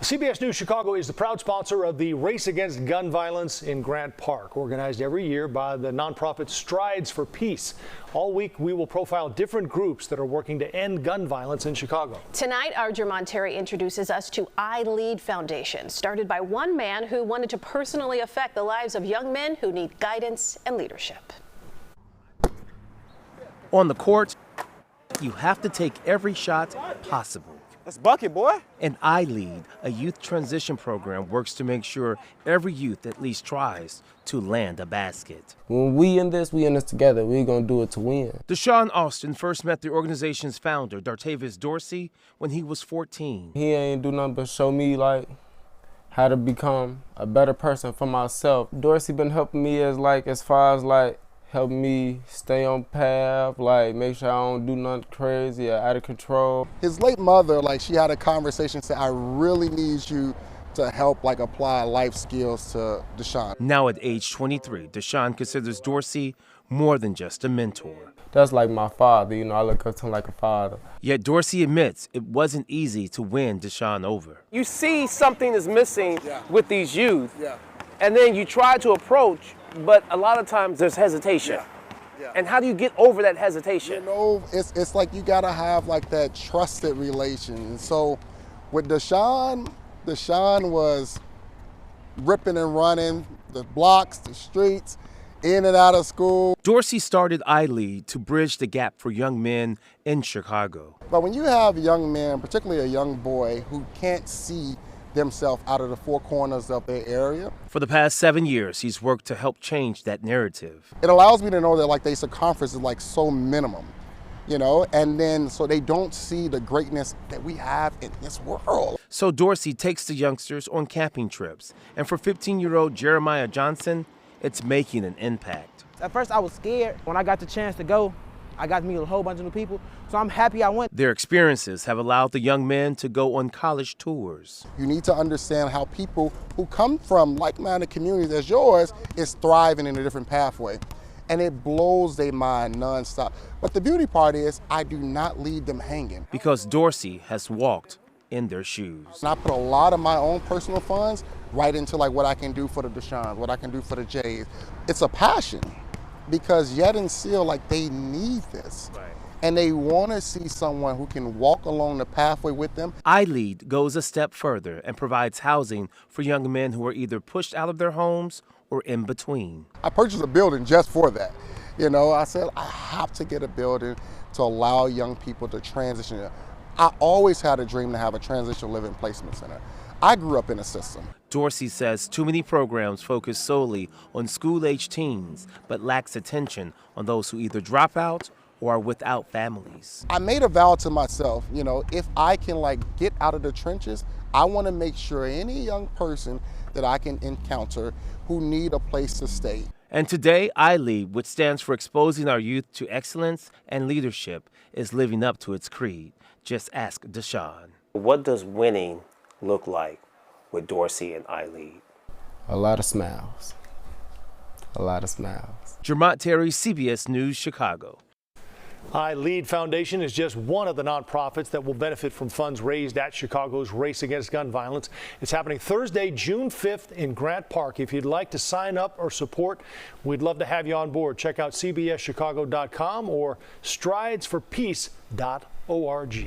CBS News Chicago is the proud sponsor of the Race Against Gun Violence in Grant Park, organized every year by the nonprofit Strides for Peace. All week, we will profile different groups that are working to end gun violence in Chicago. Tonight, our Jermont Terry introduces us to E.Y.E Foundation, started by one man who wanted to personally affect the lives of young men who need guidance and leadership. On the court, you have to take every shot possible. Let's bucket, boy. And E.Y.E, a youth transition program, works to make sure every youth at least tries to land a basket. When we in this together. We're going to do it to win. Deshaun Austin first met the organization's founder, Dar'tavous Dorsey, when he was 14. He ain't do nothing but show me how to become a better person for myself. Dorsey been helping me as far as help me stay on path, make sure I don't do nothing crazy or out of control. His late mother, she had a conversation, said, I really need you to help apply life skills to Deshaun. Now at age 23, Deshaun considers Dorsey more than just a mentor. That's like my father, I look up to him like a father. Yet Dorsey admits it wasn't easy to win Deshaun over. You see something is missing with these youth, and then you try to approach, but a lot of times there's hesitation. And how do you get over that hesitation? It's like you gotta have that trusted relation. And so with Deshaun was ripping and running the blocks, the streets, in and out of school. Dorsey started E.Y.E to bridge the gap for young men in Chicago. But when you have young men, particularly a young boy, who can't see themselves out of the four corners of their area. For the past 7 years, he's worked to help change that narrative. It allows me to know that their circumference is so minimum, and then so they don't see the greatness that we have in this world. So Dorsey takes the youngsters on camping trips, and for 15-year-old Jeremiah Johnson, it's making an impact. At first I was scared. When I got the chance to go, I got to meet a whole bunch of new people, so I'm happy I went. Their experiences have allowed the young men to go on college tours. You need to understand how people who come from like-minded communities as yours is thriving in a different pathway. And it blows their mind nonstop. But the beauty part is I do not leave them hanging. Because Dorsey has walked in their shoes. And I put a lot of my own personal funds right into what I can do for the Deshaun, what I can do for the Jays. It's a passion. Because yet and still, they need this. Right. And they want to see someone who can walk along the pathway with them. E.Y.E goes a step further and provides housing for young men who are either pushed out of their homes or in between. I purchased a building just for that. I said, I have to get a building to allow young people to transition. I always had a dream to have a transitional living placement center. I grew up in a system. Dorsey says too many programs focus solely on school-age teens, but lacks attention on those who either drop out or are without families. I made a vow to myself, if I can get out of the trenches, I want to make sure any young person that I can encounter who need a place to stay. And today, E.Y.E, which stands for Exposing Our Youth to Excellence and Leadership, is living up to its creed. Just ask Deshaun. What does winning look like with Dorsey and E.Y.E? A lot of smiles. A lot of smiles. Jermont Terry, CBS News, Chicago. E.Y.E Foundation is just one of the nonprofits that will benefit from funds raised at Chicago's Race Against Gun Violence. It's happening Thursday, June 5th in Grant Park. If you'd like to sign up or support, we'd love to have you on board. Check out cbschicago.com or stridesforpeace.org.